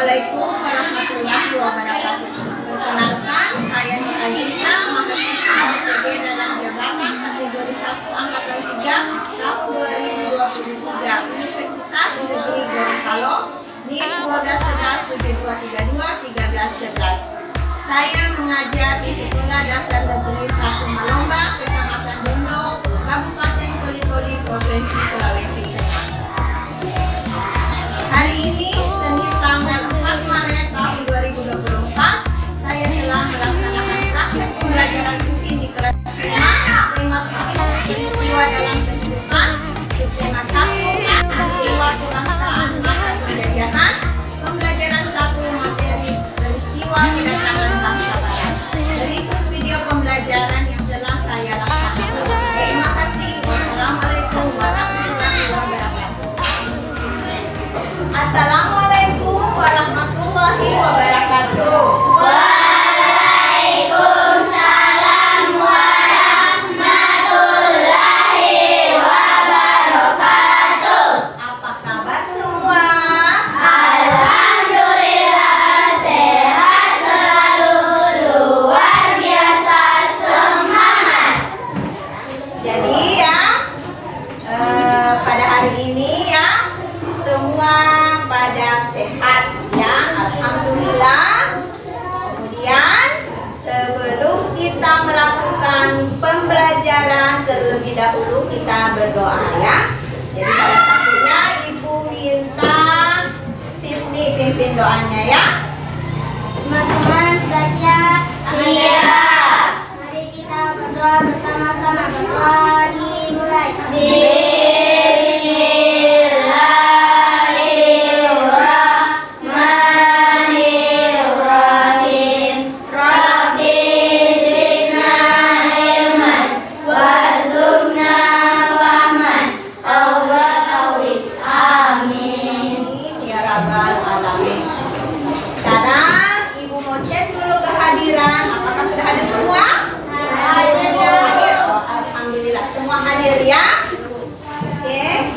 Assalamualaikum warahmatullahi wabarakatuh. Perkenalkan, saya Nur Adinda, mahasiswa DPD dalam jabatan kategori 1 angkatan 3 tahun 2023 Universitas Negeri Gorontalo di Kuota 1172321311. Saya mengajar di Sekolah Dasar Negeri 1 Malomba, Kecamatan Dondo, Kabupaten Toli-Toli, Provinsi Sulawesi Tengah. Hari ini, Senin tanggal 4 Maret tahun 2024, saya telah melaksanakan praktek pembelajaran rutin di kelas 5, tema peristiwa dalam kehidupan, subtema 1, peristiwa kebangsaan masa penjajahan, pembelajaran 1, materi peristiwa kedatangan bangsa Barat. Berikut video pembelajaran yang telah saya laksanakan. Terima kasih. Wassalamualaikum warahmatullahi wabarakatuh. Assalamualaikum warahmatullahi wabarakatuh. Waalaikumsalam warahmatullahi wabarakatuh. Apa kabar semua? Alhamdulillah sehat selalu, luar biasa semangat. Jadi ya, pada hari ini ya, semua pada sehat ya, alhamdulillah. Kemudian sebelum kita melakukan pembelajaran, terlebih dahulu kita berdoa ya. Jadi salah satunya Ibu minta Sydney pimpin doanya ya. Teman-teman sudah siap? Siap. Mari kita berdoa bersama-sama. Berdoa dimulai. Bismillahirrahmanirrahim. Rabbi zidna ilman warzuqna fahman. Allah tauhid. Amin. Amin ya rabbal alamin. Sekarang Ibu mau cek dulu kehadiran. Apakah sudah hadir semua? Hadir. Oh, alhamdulillah semua hadir ya. Oke.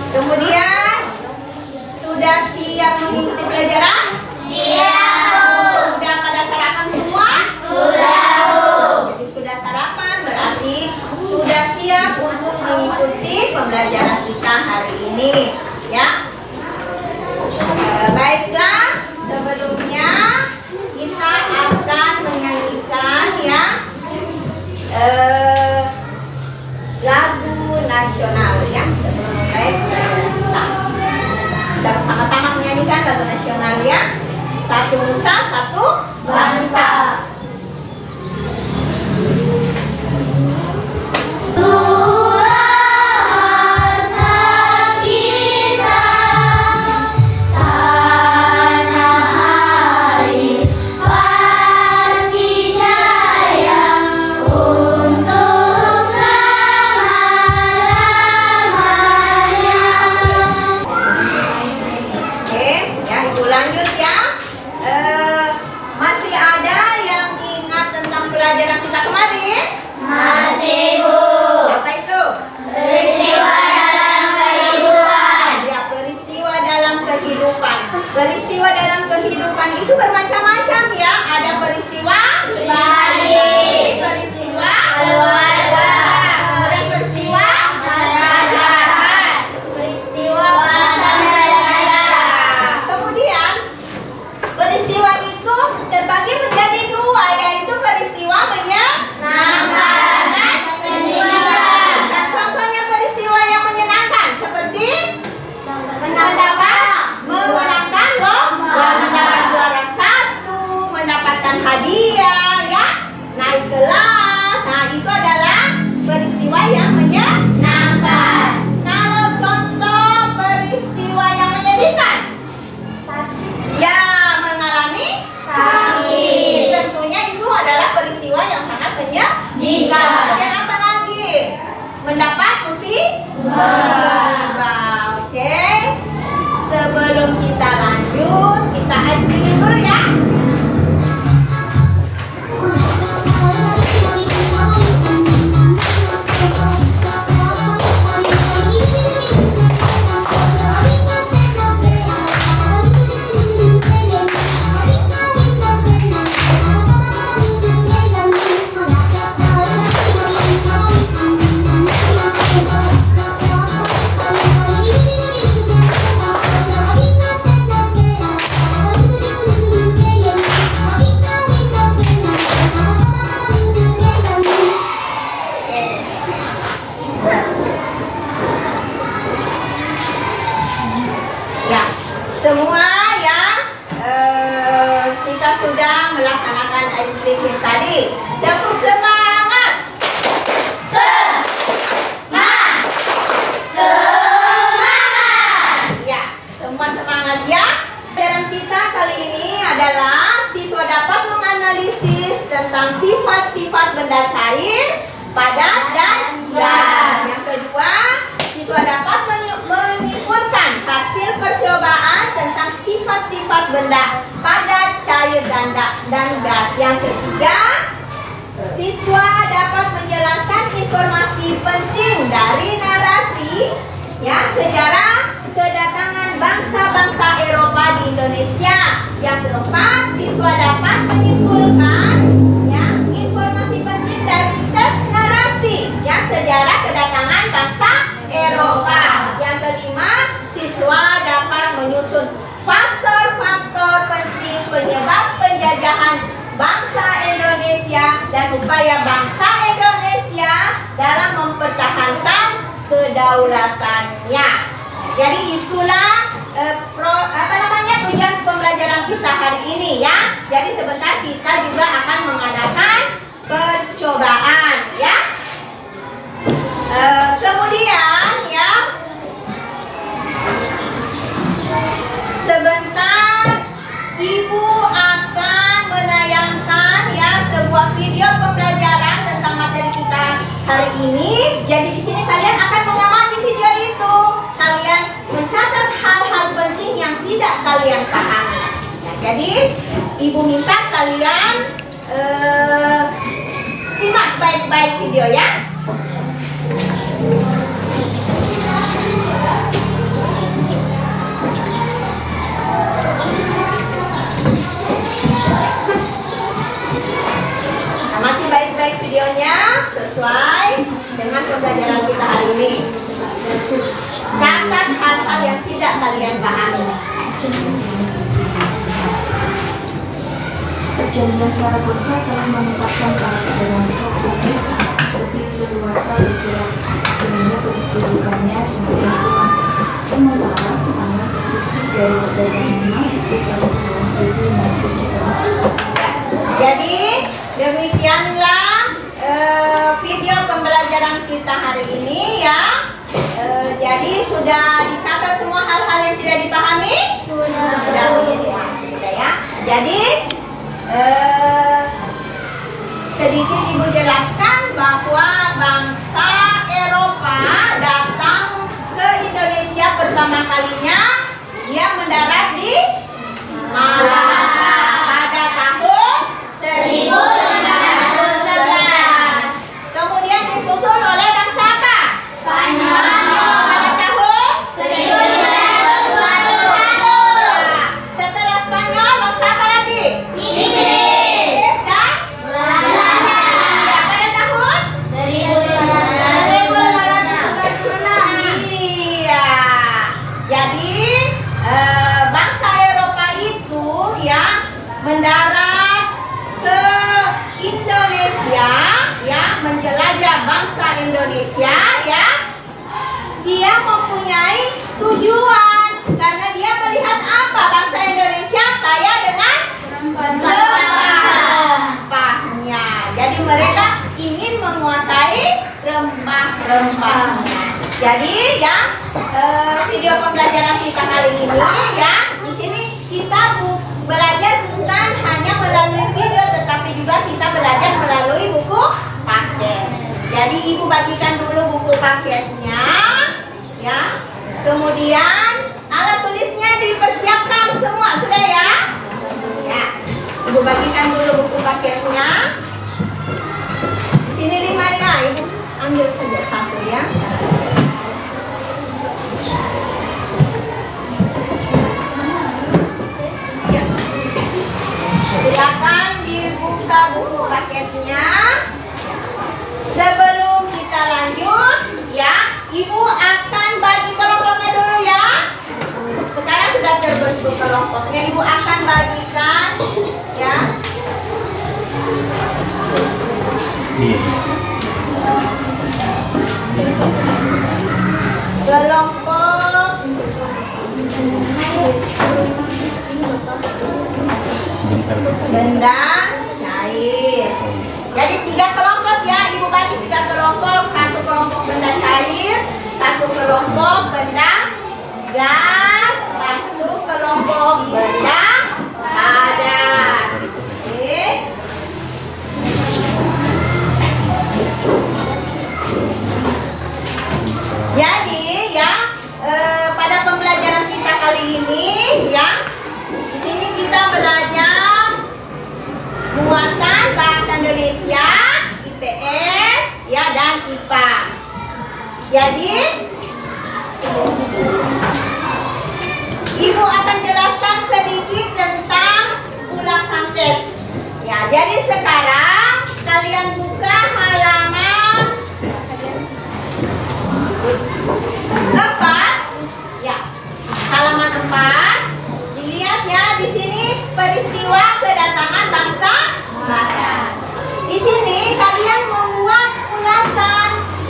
Kemudian sudah siap mengikuti pelajaran? Siap. Sudah pada sarapan semua? Sudah, Bu. Jadi sudah sarapan berarti sudah siap untuk mengikuti pembelajaran kita hari ini ya. Baiklah, sebelumnya kita akan menyanyikan ya lagu nasional ya sebelum mulai pelajaran kita. Kita bersama-sama menyanyikan lagu nasional ya. Satu nusa, satu bangsa. Lanjut ya. Masih ada yang ingat tentang pelajaran kita kemarin? Masih, Bu. Apa itu? Peristiwa dalam kehidupan. Ya, peristiwa dalam kehidupan. Peristiwa dalam kehidupan itu bermacam-macam ya. Ada peristiwa Pribadi. peristiwa Keluarga. kemudian peristiwa Masyarakat. Peristiwa bangsa dan negara. Kemudian peristiwa itu terbagi menjadi dua, yaitu peristiwa menyenangkan dan Menyenangkan. dan contohnya peristiwa yang menyenangkan seperti Mendapat. memenangkan lomba, mendapat juara 1, mendapatkan hadiah ya, naik kelas. Nah, itu adalah semua yang kita sudah melaksanakan ice breaking tadi. Tepuk semangat. Ya, semua semangat ya. Pelajaran kita kali ini adalah siswa dapat menganalisis tentang sifat-sifat benda cair, padat, dan gas. Yang kedua, siswa dapat menyimpulkan hasil percobaan tentang sifat-sifat benda padat, cair, dan gas. Yang ketiga, siswa dapat menjelaskan informasi penting dari narasi ya sejarah kedatangan bangsa-bangsa Eropa di Indonesia. Yang keempat, siswa dapat menyimpulkan ya informasi penting dari teks narasi ya sejarah kedatangan bangsa Eropa. Yang kelima, siswa dapat menyusun faktor-faktor penting penyebab penjajahan bangsa Indonesia dan upaya bangsa Indonesia dalam mempertahankan kedaulatannya. Jadi itulah tujuan pembelajaran kita hari ini ya. Jadi sebentar kita juga akan mengadakan percobaan ya. Kemudian ya, sebentar Ibu akan menayangkan ya sebuah video pembelajaran tentang materi kita hari ini. Jadi di sini kalian akan mengamati video itu. Kalian mencatat hal-hal penting yang tidak kalian pahami. Nah, jadi Ibu minta kalian simak baik-baik video ya. Amati baik-baik videonya sesuai dengan pembelajaran kita hari ini. Catat hal-hal yang tidak kalian pahami. Perjanjian secara bursa telah menetapkan target dengan Portugis lebih leluasa bergerak sehingga kedudukannya semakin kuat. Sementara Spanyol tersisih dari perdagangannya di tahun 1500. Jadi demikianlah video pembelajaran kita hari ini ya. Jadi sudah dicatat semua hal-hal yang tidak dipahami? Sudah ya. Jadi sedikit Ibu jelaskan bahwa bangsa Eropa datang ke Indonesia pertama kalinya. Dia mendarat di Malaka pada tahun 1511. Kemudian disusul oleh bangsa apa? Spanyol pada tahun 1521. Setelah Spanyol bangsa apa lagi? Inggris dan Belanda pada tahun 1596. Iya. Jadi bangsa Eropa itu ya mendarat ke Indonesia ya, menjelajah bangsa Indonesia ya. Dia mempunyai tujuan karena dia melihat apa? Bangsa Indonesia kaya dengan rempah-rempahnya. Jadi mereka ingin menguasai rempah-rempahnya. Jadi ya video pembelajaran kita kali ini ya, di sini kita belajar bukan hanya melalui video, tetapi juga kita belajar melalui buku paket. Jadi Ibu bagikan dulu buku paketnya ya. Kemudian alat tulisnya dipersiapkan semua, sudah ya? Ya. Ibu bagikan dulu buku paketnya. Di sini 5 ya, Ibu ambil saja satu ya. Silakan dibuka buku paketnya. Sebelum kita lanjut ya, Ibu akan bagi kelompoknya dulu ya. Sekarang sudah terbentuk kelompoknya, Ibu akan bagikan ya. Kelompok benda cair. Jadi 3 kelompok ya, Ibu bagi 3 kelompok. 1 kelompok benda cair, 1 kelompok benda gas, 1 kelompok benda padat. Oke. Jadi ya, pada pembelajaran kita kali ini ya, di sini kita belajar muatan bahasa Indonesia, IPS ya, dan IPA. Jadi Ibu akan jelaskan sedikit tentang ulasan teks. Ya, jadi sekarang kalian buka halaman 4. Ya, halaman 4. Dilihat ya, di sini peristiwa kedatangan bangsa barat. Di sini kalian membuat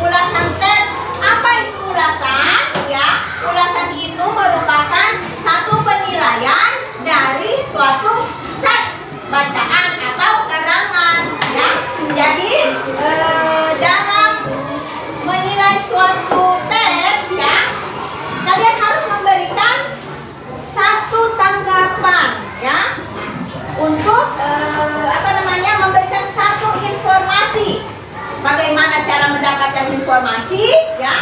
ulasan teks. Apa itu ulasan? Ya, ulasan itu merupakan satu penilaian dari suatu teks bacaan atau karangan. Ya, jadi dalam menilai suatu teks ya, kalian harus memberikan satu tanggapan ya, untuk memberikan satu informasi. Bagaimana cara mendapatkan informasi ya?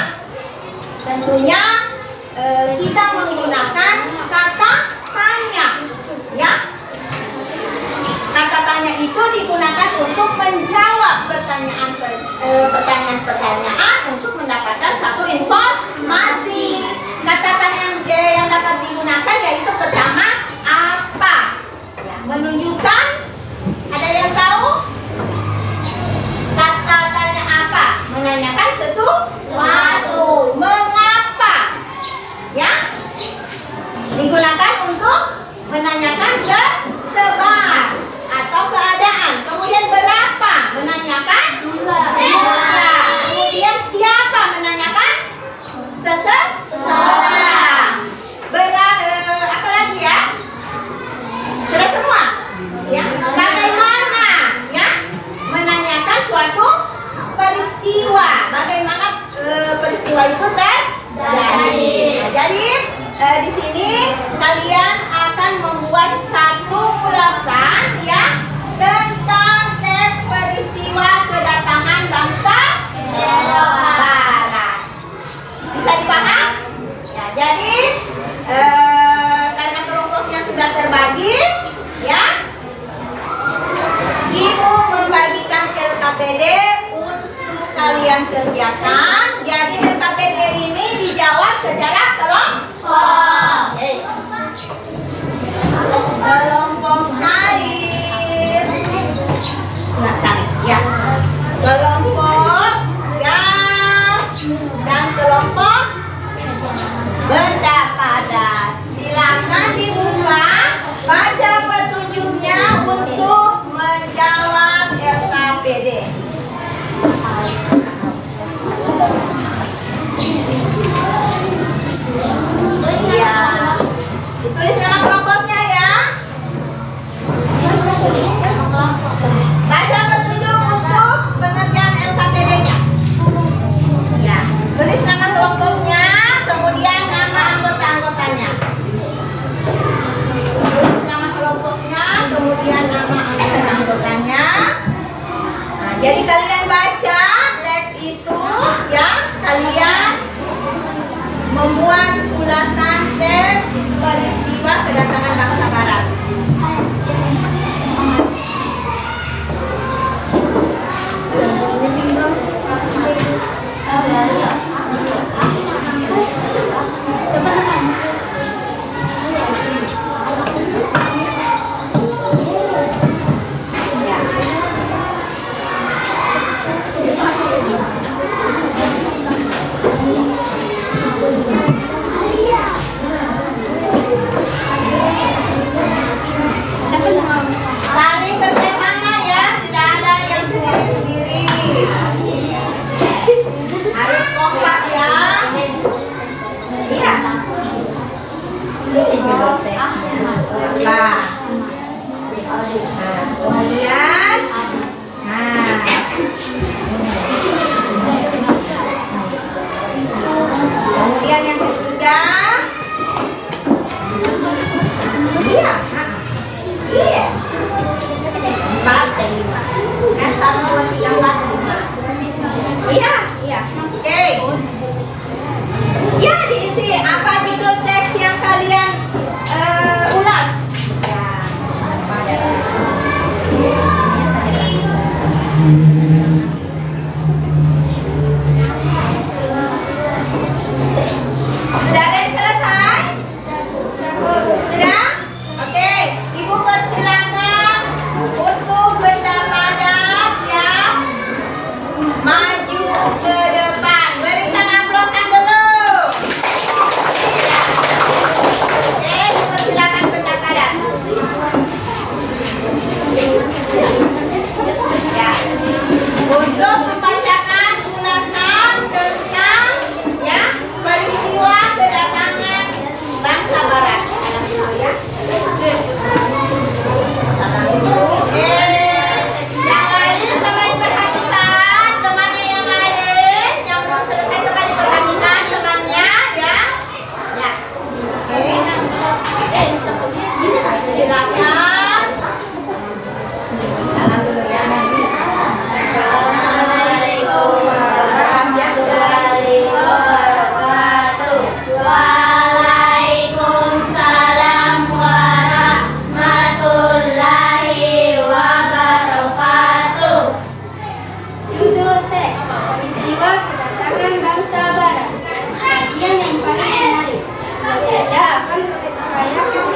Tentunya kita menggunakan kata tanya ya. Kata tanya itu digunakan untuk menjawab pertanyaan-pertanyaan untuk mendapatkan satu informasi. Kata tanya yang dapat digunakan yaitu pertama, apa? Ya, menunjukkan, ada yang tahu? Kata tanya apa? Menanyakan sesuatu. Mengapa? Ya, digunakan untuk menanyakan sebab atau keadaan. Kemudian berapa? Menanyakan jumlah. Kemudian siapa? Menanyakan seseorang. Apa lagi ya? Sudah semua? Ya. Bagaimana? Ya, menanyakan suatu peristiwa. Bagaimana peristiwa itu terjadi? Nah, jadi di sini kalian akan membuat satu ulasan ya tentang teks peristiwa kedatangan bangsa barat. Bisa dipaham? Ya, jadi karena kelompoknya sudah terbagi ya, Ibu membagikan LKPD untuk kalian kerjakan. Jadi LKPD ini dijawab secara kelompok. Kelompok air, selesai ya. Kelompok gas dan kelompok benda padat. Silakan dibuka, baca petunjuknya untuk menjawab LKPD. Ya, ditulis nama kelompoknya ya. Baca petunjuk untuk pengerjaan LKPD-nya. Ya, tulis nama kelompoknya, kemudian nama anggota-anggotanya. Tulis nama kelompoknya, kemudian nama anggota-anggotanya. Nah, jadi kalian baca teks itu ya, kalian membuat ulasan teks peristiwa kedatangan bangsa barat.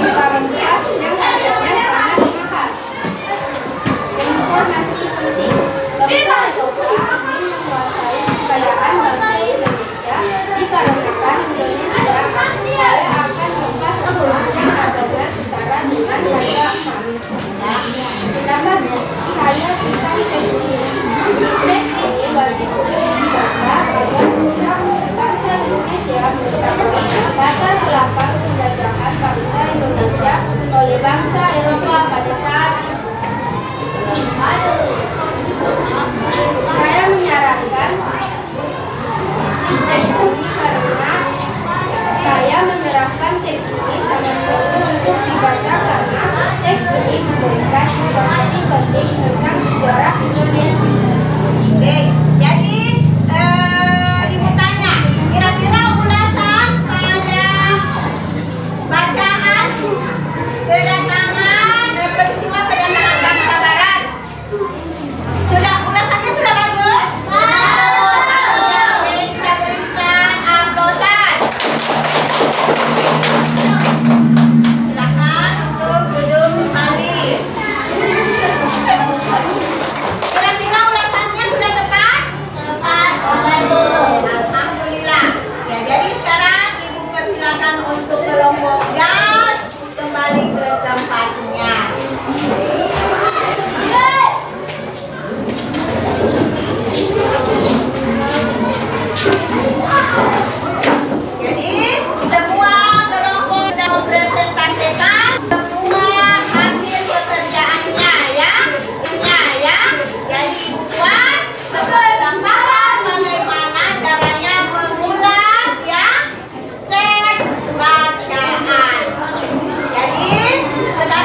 perangkat yang harganya sangat mahal. Informasi penting. Bangsa Ethiopia ingin menguasai kekayaan bangsa Indonesia dikarenakan Indonesia kaya akan tempat kebutuhan sadanya setara dengan harga emas. Pendapat saya tentang teks ini. Teks ini wajib untuk dibaca agar bisa bangsa Indonesia mengetahui latar belakang penjajahan bangsa Indonesia oleh bangsa Eropa pada saat saya menyarankan isi teks ini karena saya menyerahkan teks ini sangat perlu untuk dibaca karena teks ini memberikan informasi penting tentang sejarah Indonesia. Oke, jadi Ibu tanya, kira-kira ulasan pada bacaan kedatangan peristiwa kedatangan bangsa Barat. Ulasannya sudah bagus? Oke, kita berikan aplausan. Silakan untuk duduk kembali. Kira-kira ulasannya sudah tepat? Alhamdulillah. Ya, jadi sekarang Ibu persilakan untuk kelompok gas kembali ke tempatnya. Jadi semua kelompok sudah mempresentasikan semua hasil pekerjaannya ya. Jadi buat sudah paham bagaimana caranya mengulas ya teks bacaan. Jadi sekarang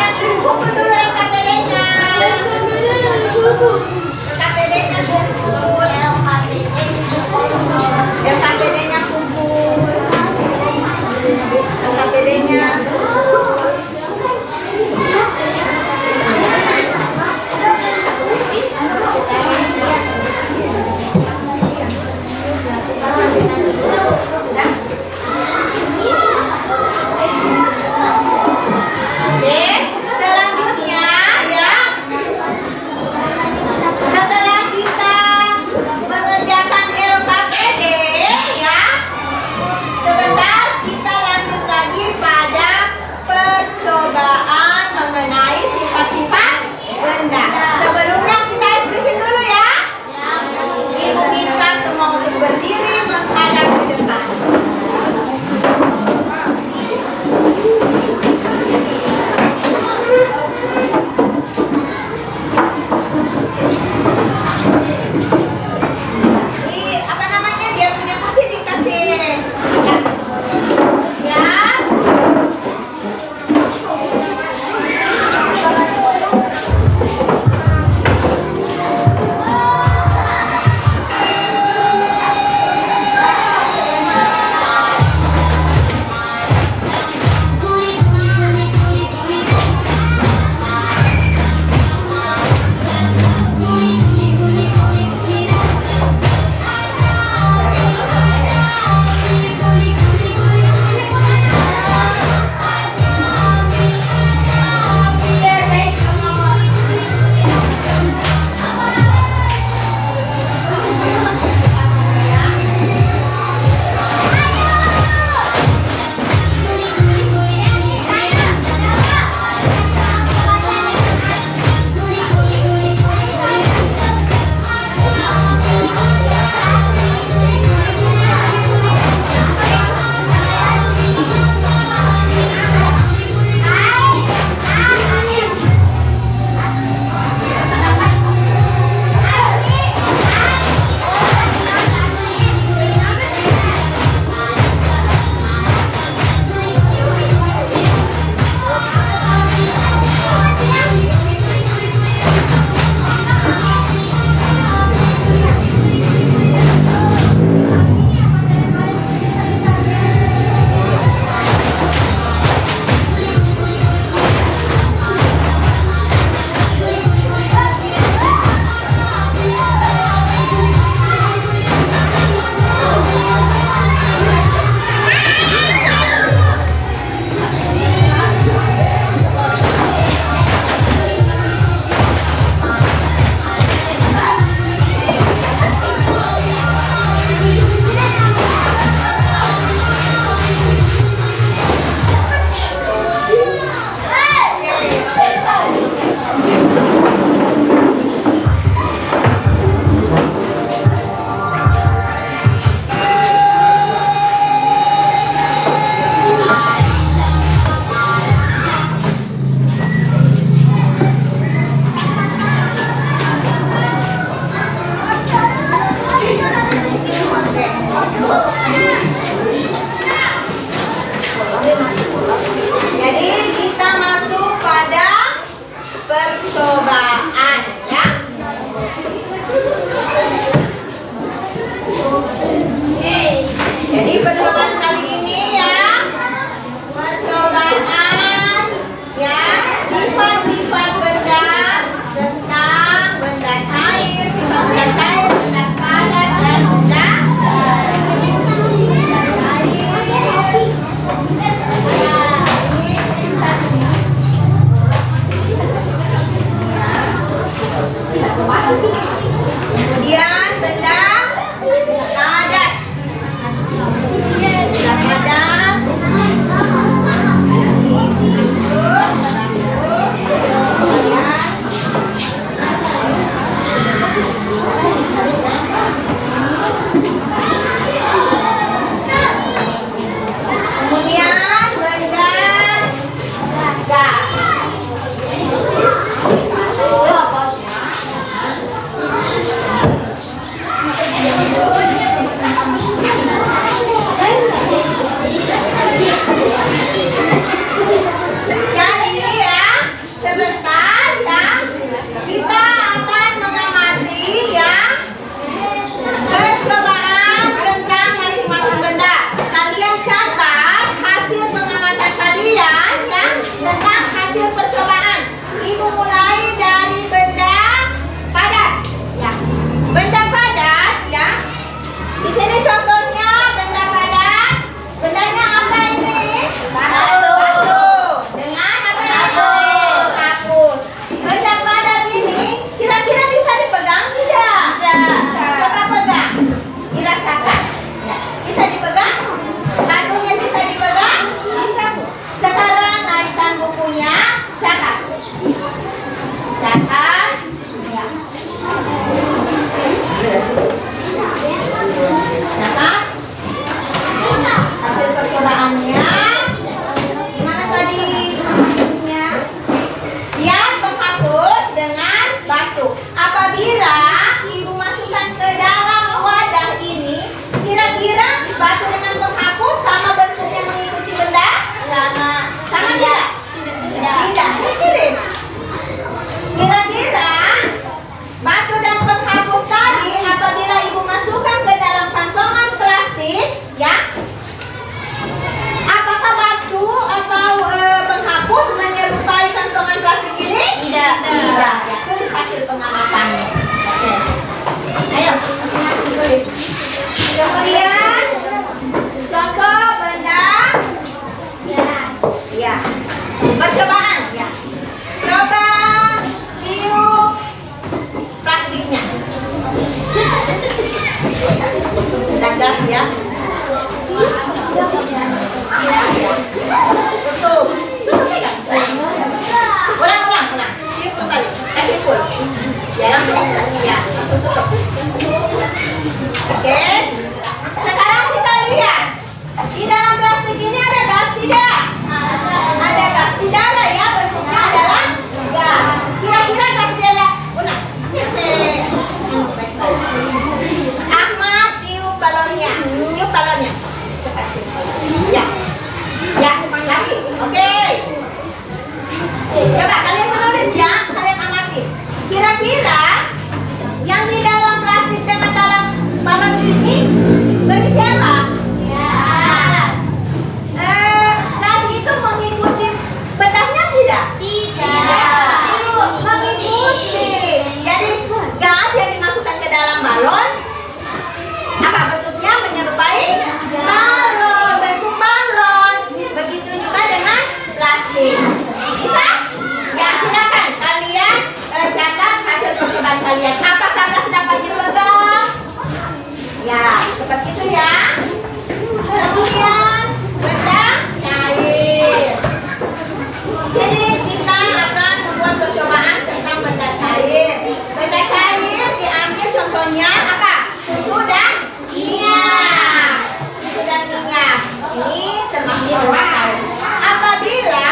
kita akan membuat percobaan tentang benda cair. Benda cair diambil contohnya apa? Susu dan minyak. Susu dan minyak. Ini termasuk benda cair. Apabila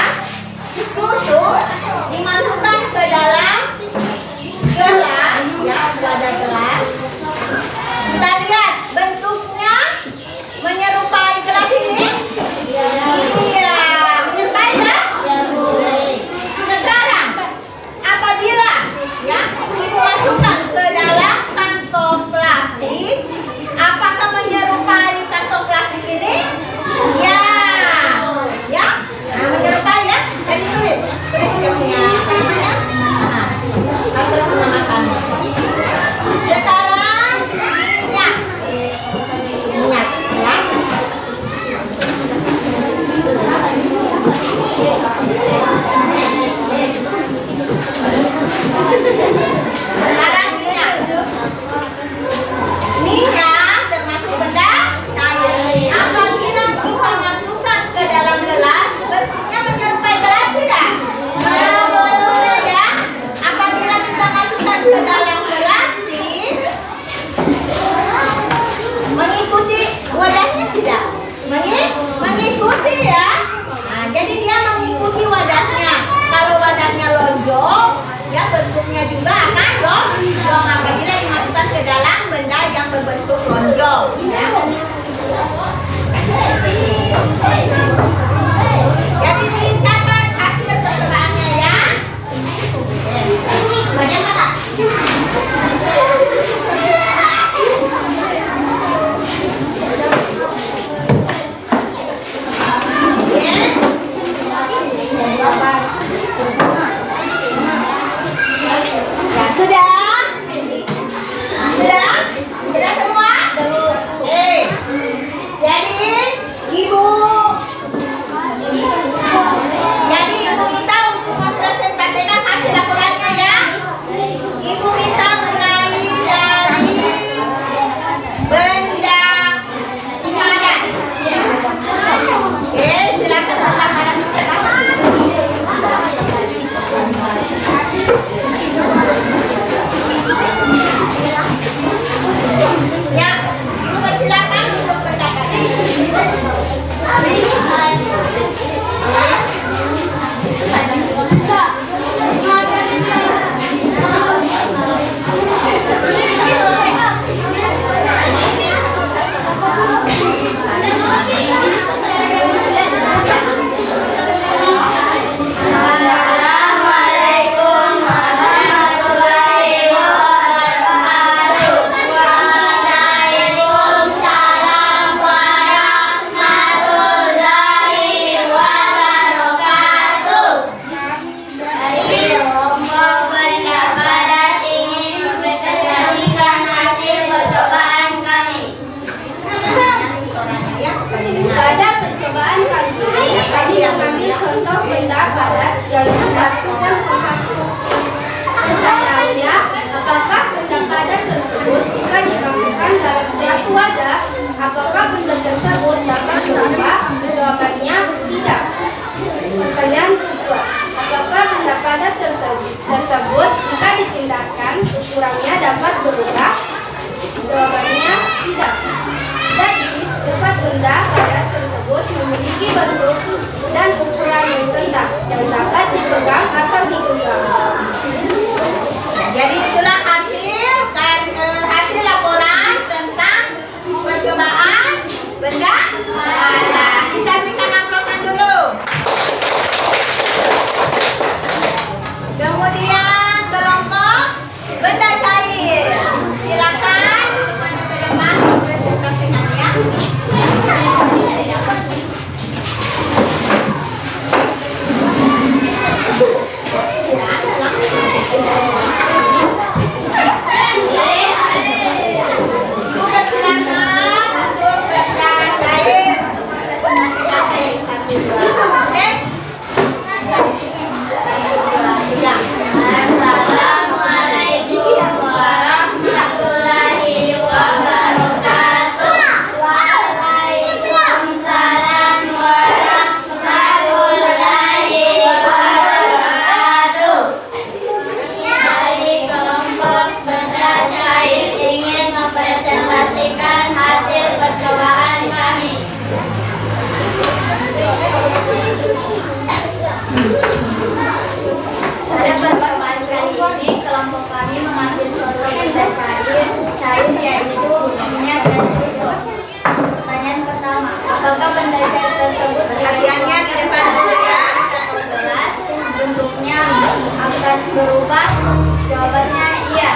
susu dimasukkan ke dalam gelas, ya, wadah gelas. Kita lihat bentuknya menyerupai gelas ini. Iya, menyerupai ya? Baik. Sekarang apabila ya dimasukkan ke dalam kantong plastik, apakah menyerupai kantong plastik ini? Ya, ya, nah, menyerupai ya. Jadi tulis dia punya apa namanya? Nah, berubah? Jawabannya iya.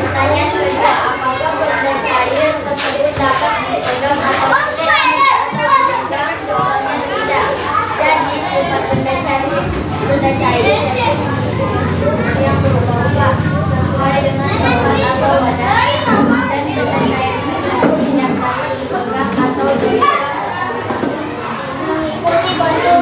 Pertanyaan kedua, apakah benda cair tersebut dapat dipegang atau tidak? Jawabannya tidak. Jadi sifat benda cair yang berubah-ubah sesuai dengan tempat atau badannya, dan benda cair tersebut tidak dapat dipegang atau dipegang mengikuti bentuk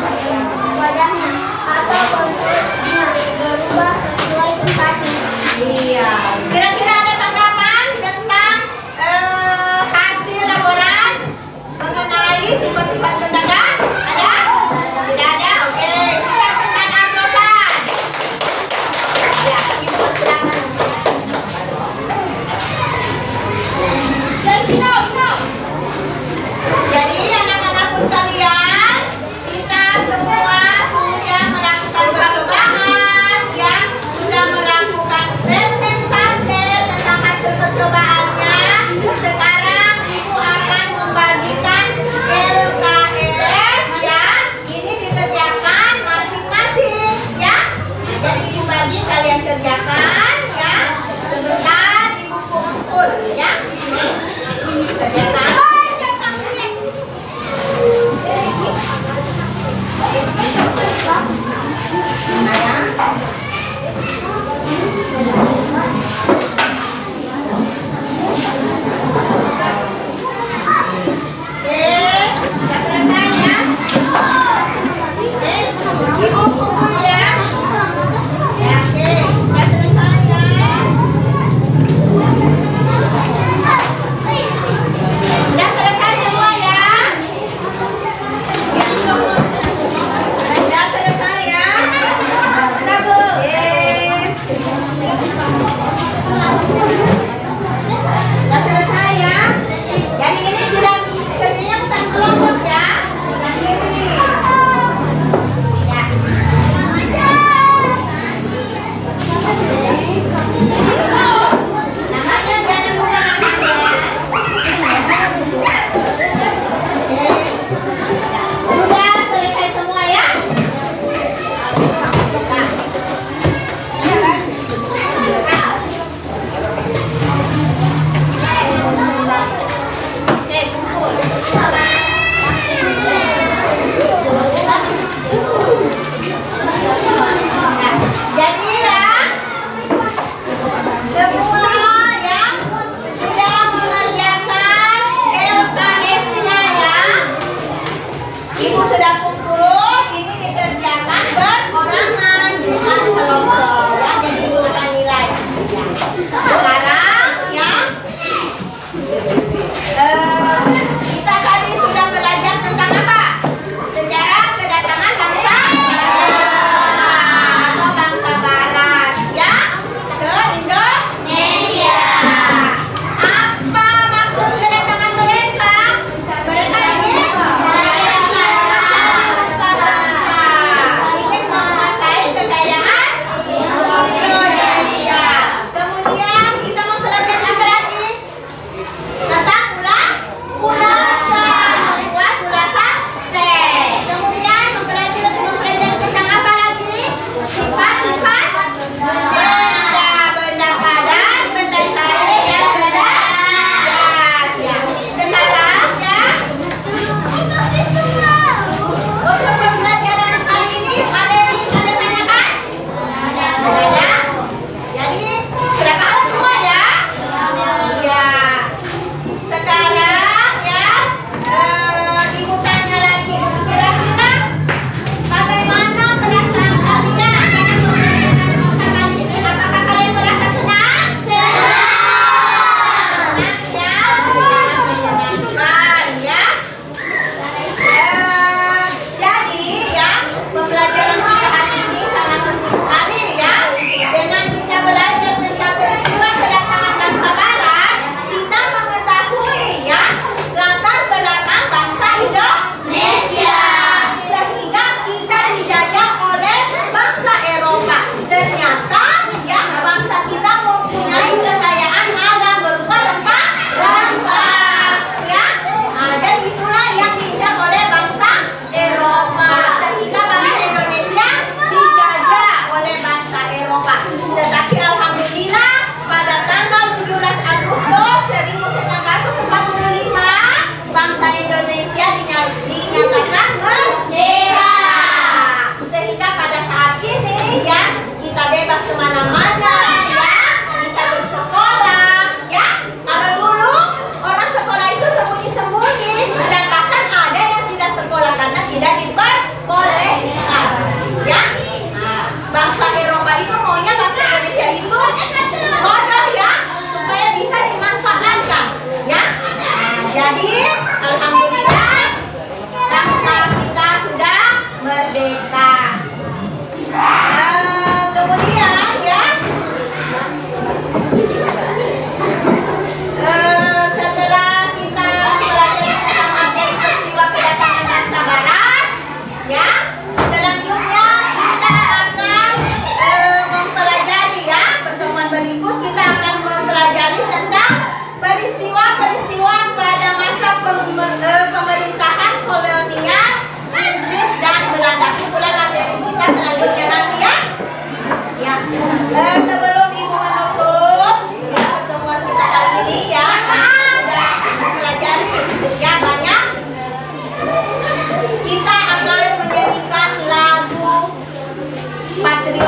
wadahnya atau bentuknya berubah sesuai tempatnya. Iya. Kira-kira ada tanggapan tentang hasil laporan mengenai sifat-sifat benda gas? Ada? Tidak ada? Oke. Kita akan amplosan. Ya, ibu silakan.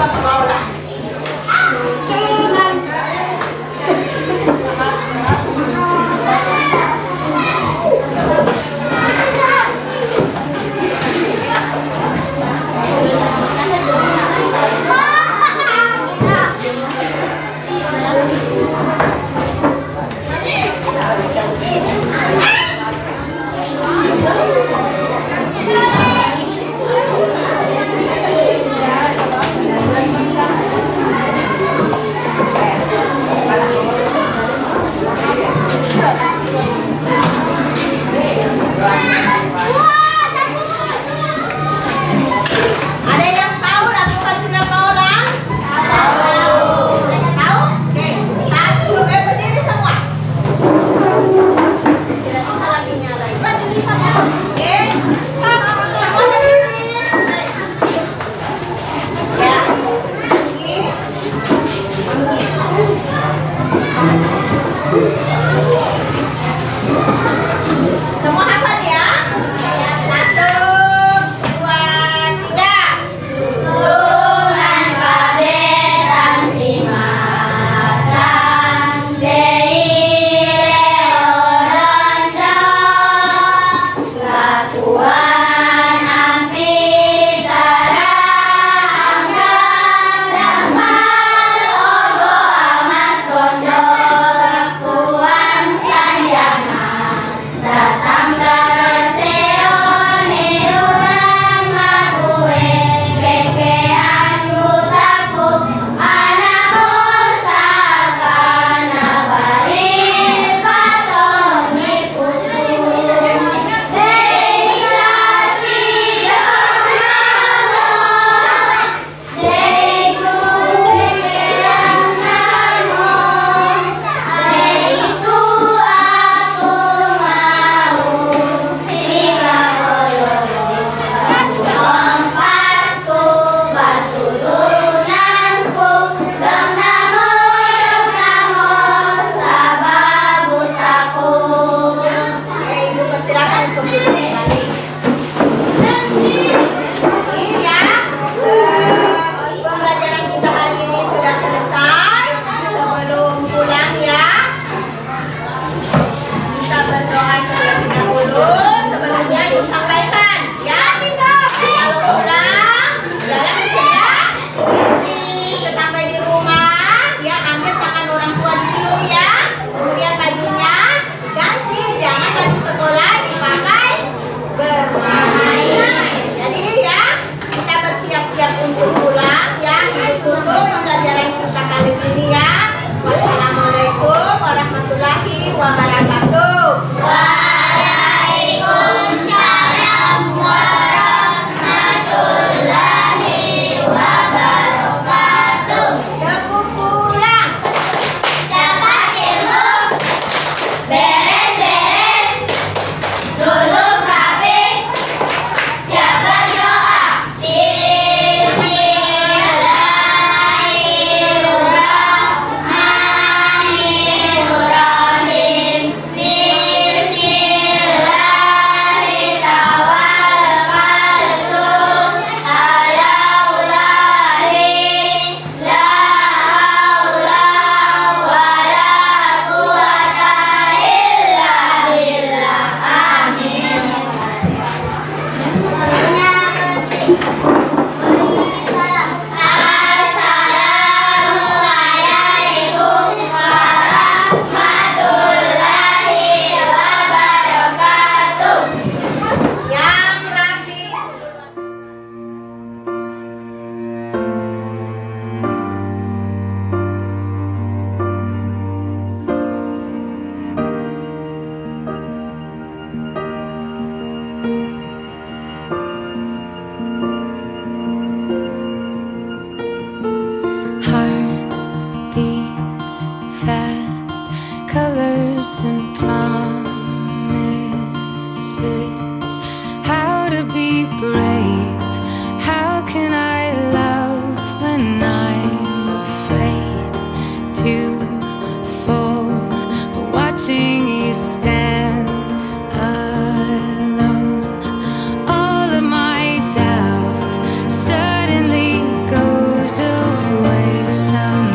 ke bawah lah. myself.